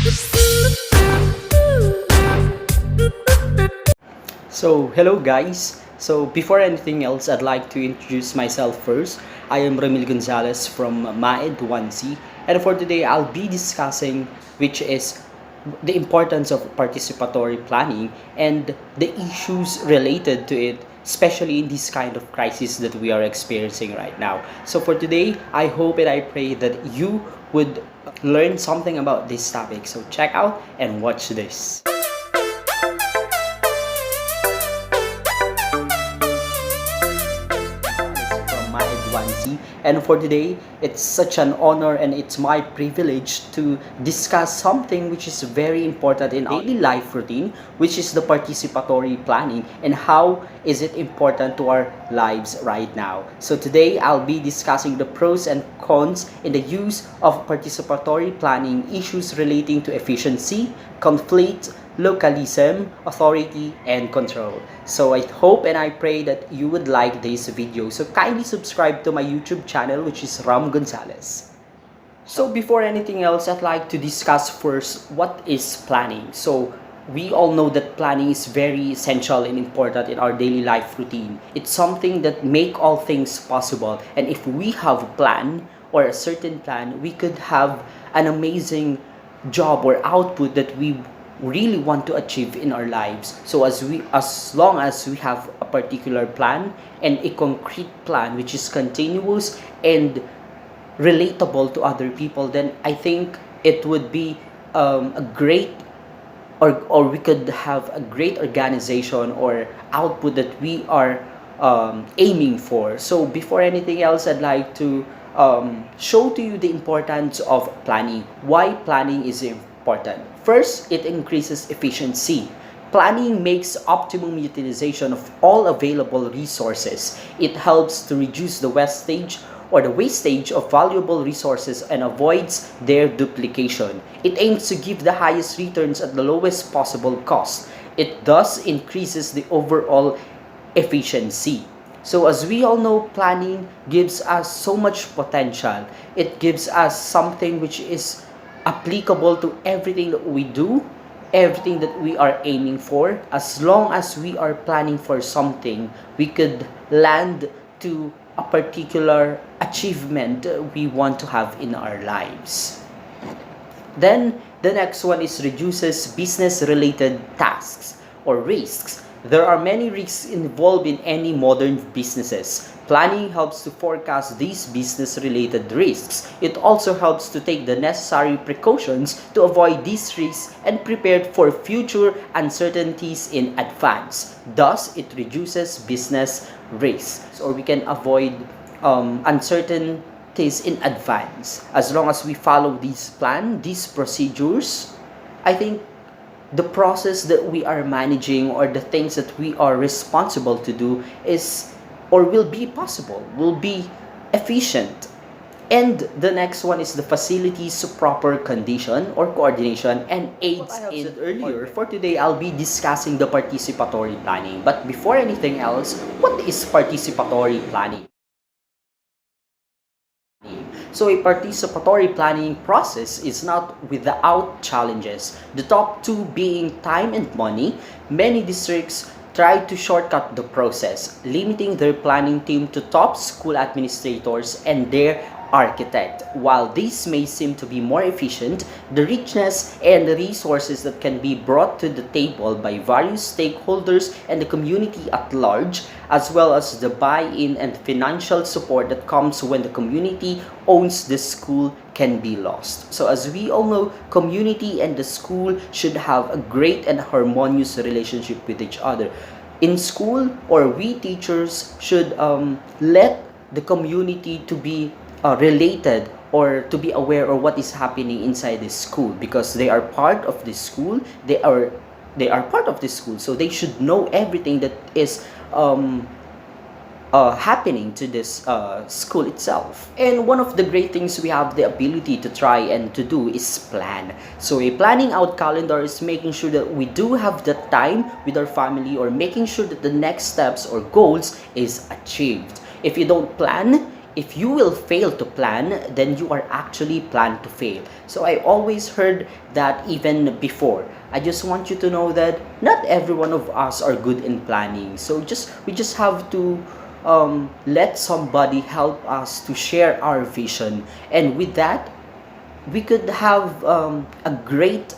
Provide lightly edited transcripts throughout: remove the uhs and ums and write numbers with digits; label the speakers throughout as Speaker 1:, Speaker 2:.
Speaker 1: So, hello guys. So, before anything else, I'd like to introduce myself first. I am Ramil Gonzalez from MAED 1C, and for today, I'll be discussing which is the importance of participatory planning and the issues related to it, especially in this kind of crisis that we are experiencing right now. So, for today, I hope and I pray that you would learn something about this topic. So, check out and watch this. From my Advancy. And for today, it's such an honor and it's my privilege to discuss something which is very important in our daily life routine, which is the participatory planning and how is it important to our lives right now. So today, I'll be discussing the pros and cons in the use of participatory planning, issues relating to efficiency, conflict, localism, authority, and control. So I hope and I pray that you would like this video. So kindly subscribe to my YouTube channel, which is Ram Gonzalez. So before anything else, I'd like to discuss first what is planning. So we all know that planning is very essential and important in our daily life routine. It's something that make all things possible. And if we have a plan or a certain plan, we could have an amazing job or output that we really want to achieve in our lives. So as long as we have a particular plan and a concrete plan which is continuous and relatable to other people, then I think it would be a great or we could have a great organization or output that we are aiming for. So before anything else, I'd like to show to you the importance of planning. Why planning is important. First, it increases efficiency. Planning makes optimum utilization of all available resources. It helps to reduce the wastage of valuable resources and avoids their duplication. It aims to give the highest returns at the lowest possible cost. It thus increases the overall efficiency. So as we all know, planning gives us so much potential. It gives us something which is applicable to everything that we do, everything that we are aiming for. As long as we are planning for something, we could land to a particular achievement we want to have in our lives. Then the next one is reduces business related tasks or risks. There are many risks involved in any modern businesses. Planning helps to forecast these business-related risks. It also helps to take the necessary precautions to avoid these risks and prepare for future uncertainties in advance. Thus, it reduces business risks, or we can avoid uncertainties in advance. As long as we follow this plan, these procedures, I think the process that we are managing or the things that we are responsible to do is or will be possible, will be efficient. And the next one is the facilities proper condition or coordination and aids in earlier. For today, I'll be discussing the participatory planning. But before anything else, what is participatory planning? So a participatory planning process is not without challenges. The top two being time and money. Many districts try to shortcut the process, limiting their planning team to top school administrators and their architect. While this may seem to be more efficient, the richness and the resources that can be brought to the table by various stakeholders and the community at large, as well as the buy-in and financial support that comes when the community owns the school, can be lost. So as we all know, community and the school should have a great and harmonious relationship with each other. In school, or we teachers should let the community to be related or to be aware of what is happening inside the school, because they are part of the school, they are part of the school, so they should know everything that is happening to this school itself. And one of the great things we have the ability to try and to do is plan. So a planning out calendar is making sure that we do have the time with our family, or making sure that the next steps or goals is achieved. If you don't plan, if you will fail to plan, then you are actually planned to fail. So I always heard that even before. I just want you to know that not every one of us are good in planning. So we just have to let somebody help us to share our vision, and with that we could have a great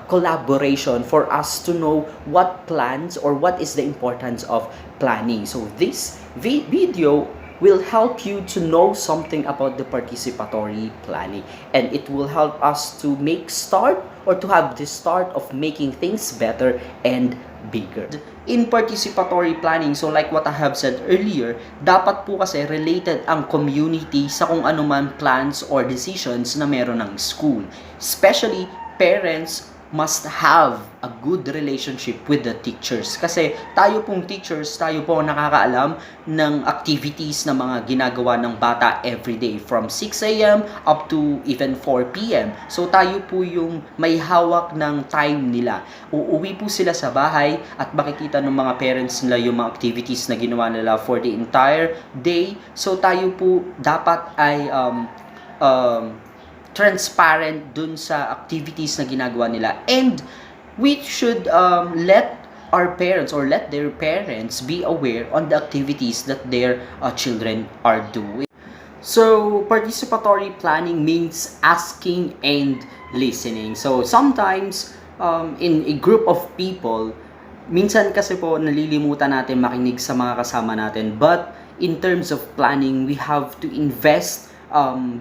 Speaker 1: collaboration for us to know what plans or what is the importance of planning. So this video will help you to know something about the participatory planning, and it will help us to make start or to have the start of making things better and bigger. In participatory planning, so like what I have said earlier, dapat po kasi related ang community sa kung ano man plans or decisions na meron ng school. Especially, parents must have a good relationship with the teachers. Kasi tayo pong teachers, tayo po nakakaalam ng activities na mga ginagawa ng bata everyday from 6 a.m. up to even 4 p.m. So tayo po yung may hawak ng time nila. Uuwi po sila sa bahay at makikita ng mga parents nila yung mga activities na ginawa nila for the entire day. So tayo po dapat ay transparent dun sa activities na ginagawa nila, and we should let our parents or let their parents be aware on the activities that their children are doing. So participatory planning means asking and listening. So sometimes in a group of people, minsan kasi po nalilimutan natin makinig sa mga kasama natin, but in terms of planning, we have to invest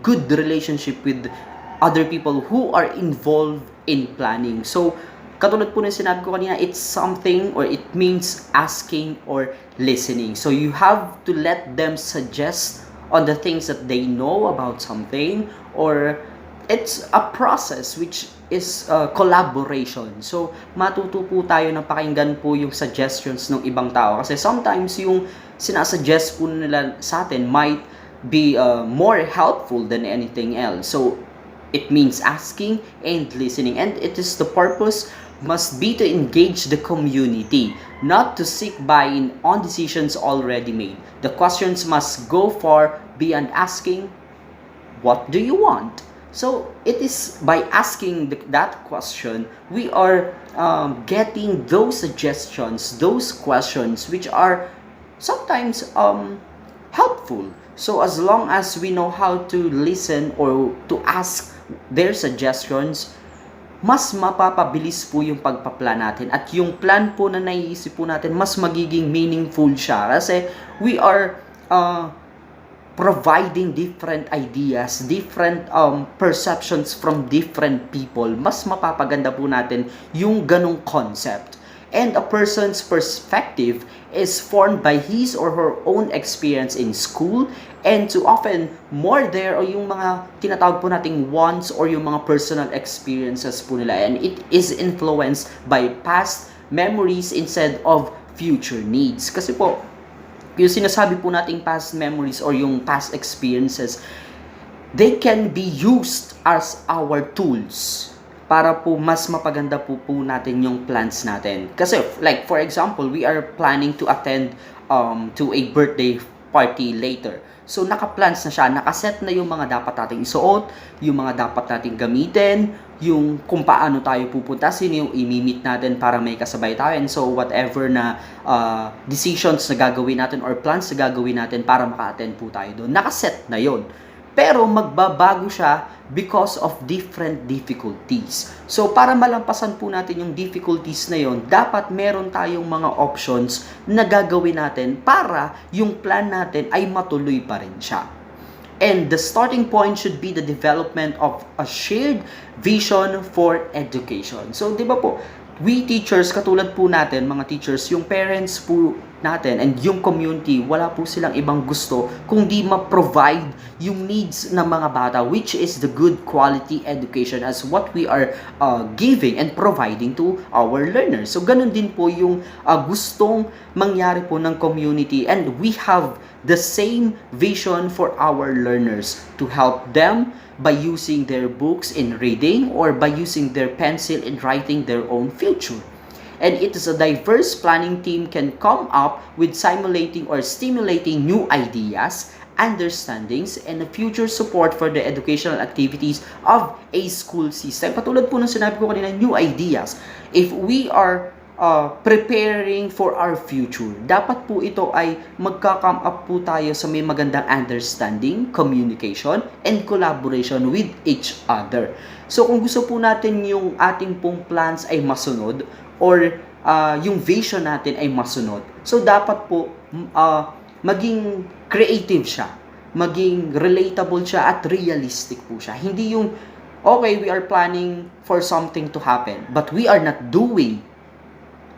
Speaker 1: good relationship with other people who are involved in planning. So, katulad po ng sinabi ko kanina, it's something or it means asking or listening. So, you have to let them suggest on the things that they know about something, or it's a process which is collaboration. So, matuto po tayo na pakinggan po yung suggestions ng ibang tao. Kasi sometimes yung sinasuggest po nila sa atin might be more helpful than anything else. So it means asking and listening, and it is the purpose must be to engage the community, not to seek buy-in on decisions already made. The questions must go far beyond asking, what do you want? So it is by asking that question, we are getting those suggestions, those questions which are sometimes helpful. So as long as we know how to listen or to ask their suggestions, mas mapapabilis po yung pagpaplan natin, at yung plan po na naiisip po natin, mas magiging meaningful siya kasi we are providing different ideas, different perceptions from different people. Mas mapapaganda po natin yung ganong concept. And a person's perspective is formed by his or her own experience in school, and too often more there o yung mga tinatawag po nating wants or yung mga personal experiences po nila, and it is influenced by past memories instead of future needs. Kasi po yung sinasabi po nating past memories or yung past experiences, they can be used as our tools para po mas mapaganda po natin yung plans natin. Kasi like for example, we are planning to attend to a birthday party later. So naka-plans na siya, nakaset na yung mga dapat nating isuot, yung mga dapat nating gamitin, yung kung paano tayo pupunta, sino yung i-meet natin para may kasabay tayo, and so whatever na decisions na gagawin natin or plans na gagawin natin para maka-attend po tayo doon, nakaset na yon. Pero magbabago siya because of different difficulties. So para malampasan po natin yung difficulties na yon, dapat meron tayong mga options na gagawin natin para yung plan natin ay matuloy pa rin siya. And the starting point should be the development of a shared vision for education. So, di ba po, we teachers, katulad po natin, mga teachers, yung parents po natin and yung community, wala po silang ibang gusto kung di ma-provide yung needs ng mga bata, which is the good quality education as what we are giving and providing to our learners. So, ganun din po yung gustong mangyari po ng community, and we have the same vision for our learners to help them by using their books in reading or by using their pencil in writing their own future. And it is a diverse planning team can come up with simulating or stimulating new ideas, understandings, and a future support for the educational activities of a school system. Katulad po ng sinabi ko kanina, new ideas. If we are preparing for our future, dapat po ito ay magka-come up po tayo sa may magandang understanding, communication, and collaboration with each other. So kung gusto po natin yung ating pong plans ay masunod, or yung vision natin ay masunod, so dapat po maging creative siya, maging relatable siya, at realistic po siya. Hindi yung, okay, we are planning for something to happen, but we are not doing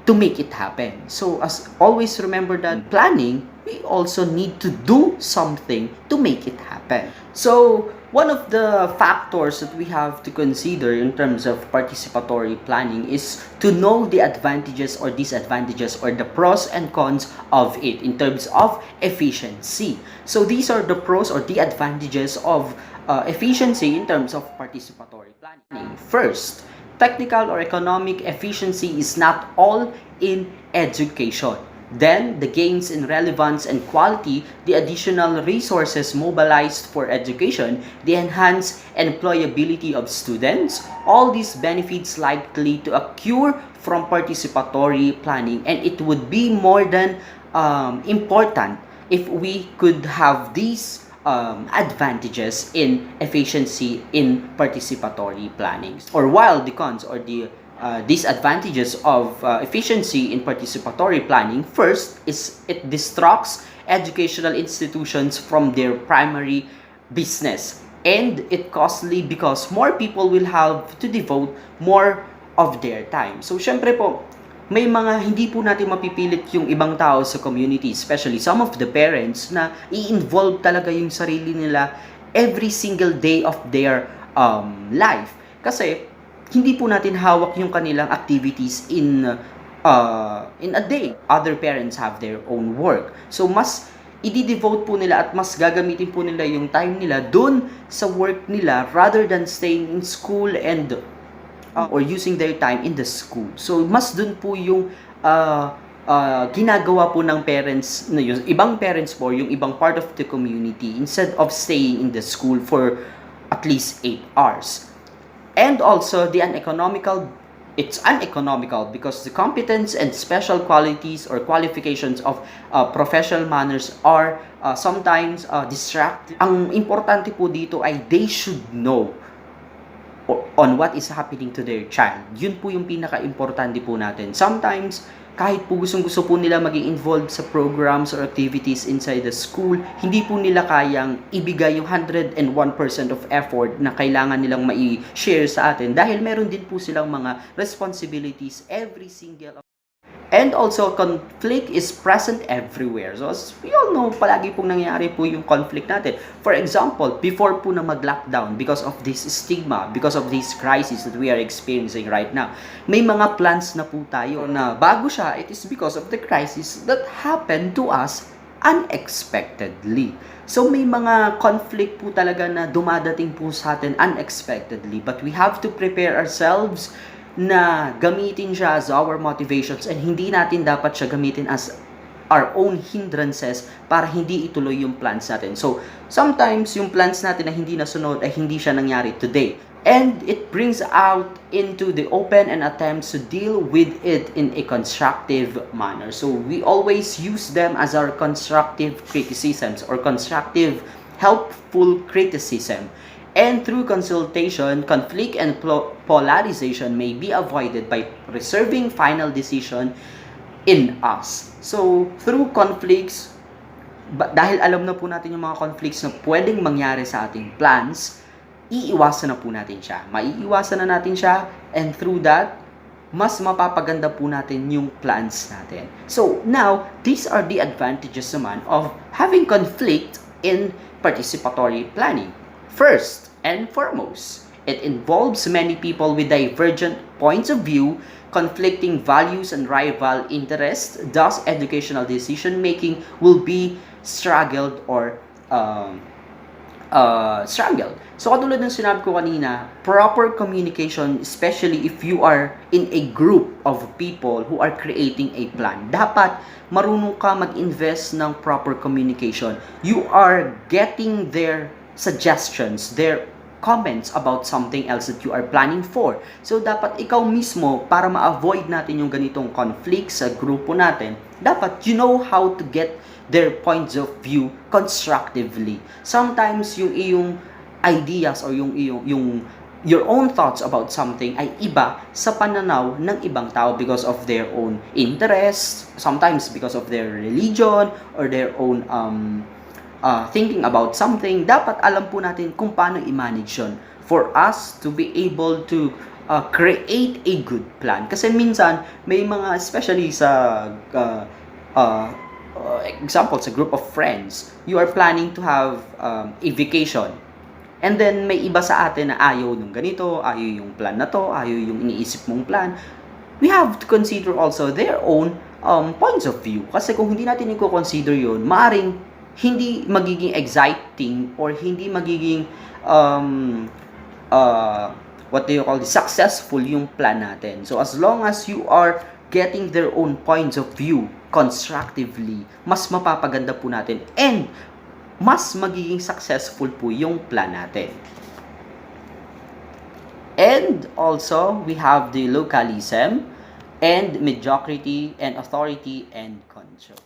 Speaker 1: to make it happen. So, as always, remember that planning, we also need to do something to make it happen. So, one of the factors that we have to consider in terms of participatory planning is to know the advantages or disadvantages, or the pros and cons of it in terms of efficiency. So, these are the pros or the advantages of efficiency in terms of participatory planning. First, technical or economic efficiency is not all in education. Then, the gains in relevance and quality, the additional resources mobilized for education, the enhanced employability of students, all these benefits likely to occur from participatory planning, and it would be more than important if we could have these advantages in efficiency in participatory planning. Or while the cons or the disadvantages of efficiency in participatory planning, first is it distracts educational institutions from their primary business, and it costly because more people will have to devote more of their time. So syempre po, may mga hindi po natin mapipilit yung ibang tao sa community, especially some of the parents, na i-involve talaga yung sarili nila every single day of their life. Kasi hindi po natin hawak yung kanilang activities in a day. Other parents have their own work. So, mas i-devote po nila at mas gagamitin po nila yung time nila dun sa work nila rather than staying in school and or using their time in the school. So, mas dun po yung ginagawa po ng parents, yung ibang parents po, yung ibang part of the community, instead of staying in the school for at least 8 hours. And also, it's uneconomical because the competence and special qualities or qualifications of professional manners are sometimes distracting. Ang importante po dito ay they should know on what is happening to their child. Yun po yung pinaka-importante po natin. Sometimes, kahit po gustong-gusto po nila maging involved sa programs or activities inside the school, hindi po nila kayang ibigay yung 101% of effort na kailangan nilang mai-share sa atin dahil meron din po silang mga responsibilities every single. And also, conflict is present everywhere. So, as we all know, palagi pong nangyayari po yung conflict natin. For example, before po na mag-lockdown, because of this stigma, because of this crisis that we are experiencing right now, may mga plans na po tayo na bago siya, it is because of the crisis that happened to us unexpectedly. So, may mga conflict po talaga na dumadating po sa atin unexpectedly. But we have to prepare ourselves na gamitin siya as our motivations, and hindi natin dapat siya gamitin as our own hindrances para hindi ituloy yung plans natin. So, sometimes yung plans natin na hindi nasunod ay hindi siya nangyari today. And it brings out into the open and attempts to deal with it in a constructive manner. So, we always use them as our constructive criticisms or constructive, helpful criticism. And through consultation, conflict and polarization may be avoided by preserving final decision in us. So, through conflicts, dahil alam na po natin yung mga conflicts na pwedeng mangyari sa ating plans, iiwasan na po natin siya. Maiiwasan na natin siya, and through that, mas mapapaganda po natin yung plans natin. So, now, these are the advantages naman of having conflict in participatory planning. First and foremost, it involves many people with divergent points of view, conflicting values and rival interests. Thus, educational decision making will be struggled or struggle. So katulad ng sinabi ko kanina, proper communication, especially if you are in a group of people who are creating a plan. Dapat marunong ka mag-invest ng proper communication. You are getting their suggestions, their comments about something else that you are planning for. So, dapat ikaw mismo, para ma-avoid natin yung ganitong conflict sa grupo natin, dapat you know how to get their points of view constructively. Sometimes, yung iyong ideas or your own thoughts about something ay iba sa pananaw ng ibang tao because of their own interests, sometimes because of their religion or their own thinking about something. Dapat alam po natin kung paano i-manage yun for us to be able to create a good plan. Kasi minsan, may mga, especially sa example, sa group of friends, you are planning to have a vacation. And then, may iba sa atin na ayaw ng ganito, ayaw yung plan na to, ayaw yung iniisip mong plan. We have to consider also their own points of view. Kasi kung hindi natin i-consider yun, maaring hindi magiging exciting or hindi magiging what do you call this, successful yung plan natin. So as long as you are getting their own points of view constructively, mas mapapaganda po natin and mas magiging successful po yung plan natin. And also, we have the localism and mediocrity and authority and control.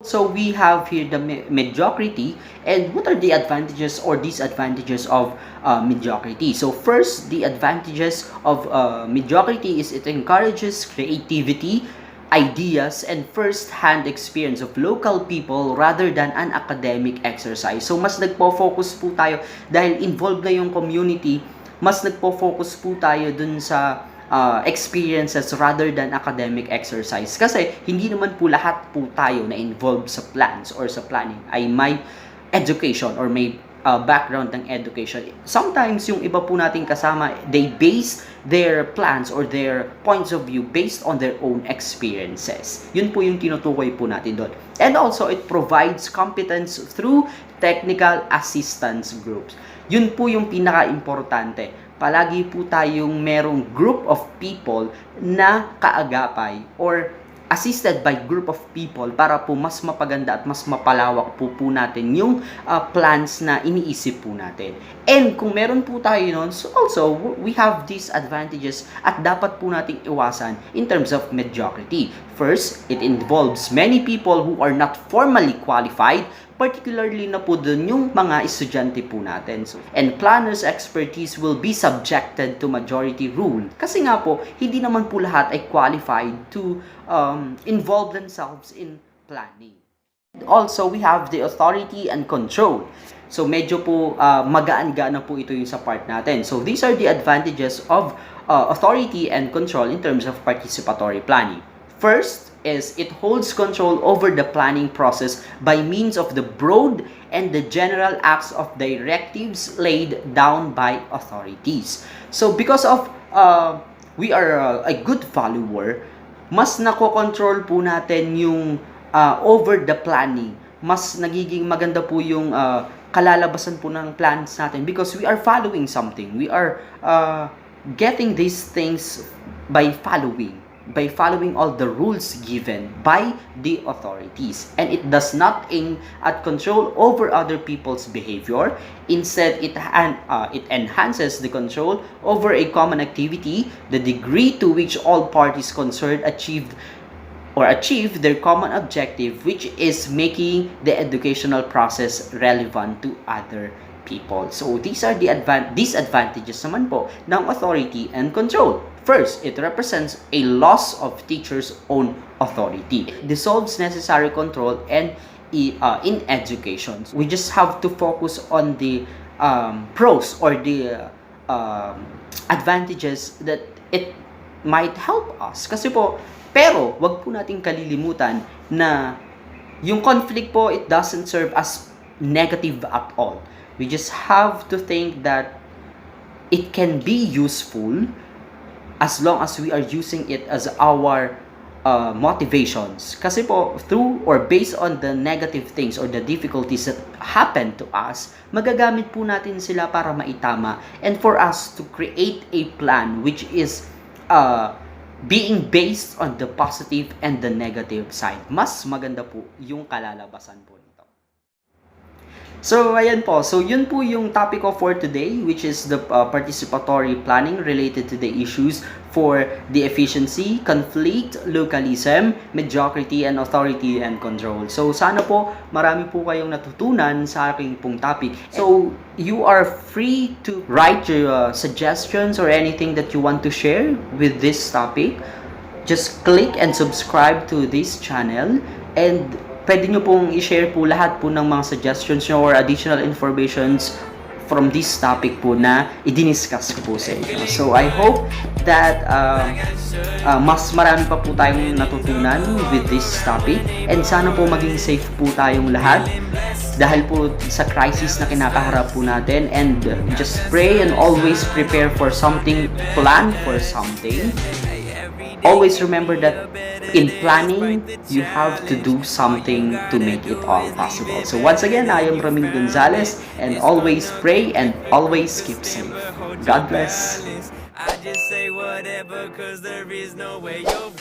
Speaker 1: So we have here the mediocrity, and what are the advantages or disadvantages of mediocrity? So first, the advantages of mediocrity is it encourages creativity, ideas, and first-hand experience of local people rather than an academic exercise. So mas nagpo-focus po tayo dahil involved na yung community, mas nagpo-focus po tayo dun sa experiences rather than academic exercise. Kasi hindi naman po lahat po tayo na involved sa plans or sa planning ay may education or may background ng education. Sometimes yung iba po nating kasama, they base their plans or their points of view based on their own experiences. Yun po yung tinutukoy po natin doon. And also, it provides competence through technical assistance groups. Yun po yung pinaka-importante. Palagi po tayong merong group of people na kaagapay or assisted by group of people para po mas mapaganda at mas mapalawak po natin yung plans na iniisip po natin. And kung meron po tayo nun, so also we have these advantages at dapat po nating iwasan in terms of mediocrity. First, it involves many people who are not formally qualified, particularly na po dun yung mga estudyante po natin. So, and planners' expertise will be subjected to majority rule. Kasi nga po, hindi naman po lahat ay qualified to involve themselves in planning. Also, we have the authority and control. So, medyo po magaan-gaan na po ito yung sa part natin. So, these are the advantages of authority and control in terms of participatory planning. First is it holds control over the planning process by means of the broad and the general acts of directives laid down by authorities. So because of we are a good follower, mas nako-control po natin yung over the planning. Mas nagiging maganda po yung kalalabasan po ng plans natin because we are following something. We are getting these things by following all the rules given by the authorities. And it does not aim at control over other people's behavior. Instead, it enhances the control over a common activity, the degree to which all parties concerned achieve their common objective, which is making the educational process relevant to other people. So, these are the disadvantages naman po ng authority and control. First, it represents a loss of teachers' own authority. It dissolves necessary control and in education. We just have to focus on the pros or the advantages that it might help us. Kasi po, pero wag po nating kalilimutan na yung conflict po, it doesn't serve as negative at all. We just have to think that it can be useful as long as we are using it as our motivations. Kasi po, through or based on the negative things or the difficulties that happen to us, magagamit po natin sila para maitama and for us to create a plan which is being based on the positive and the negative side. Mas maganda po yung kalalabasan po nito. So, ayan po. So, yun po yung topic of for today, which is the participatory planning related to the issues for the efficiency, conflict, localism, mediocrity, and authority and control. So, sana po marami po kayong natutunan sa aking pong topic. So, you are free to write your suggestions or anything that you want to share with this topic. Just click and subscribe to this channel and pwede nyo pong i-share po lahat po ng mga suggestions nyo or additional informations from this topic po na i-discuss ko po sa inyo. So, I hope that mas marami pa po tayong natutunan with this topic and sana po maging safe po tayong lahat dahil po sa crisis na kinakaharap po natin and just pray and always prepare for something, plan for something. Always remember that in planning, you have to do something to make it all possible. So once again, I am Ramil Gonzalez and always pray and always keep safe. God bless.
Speaker 2: I just say whatever 'cause there is no way you're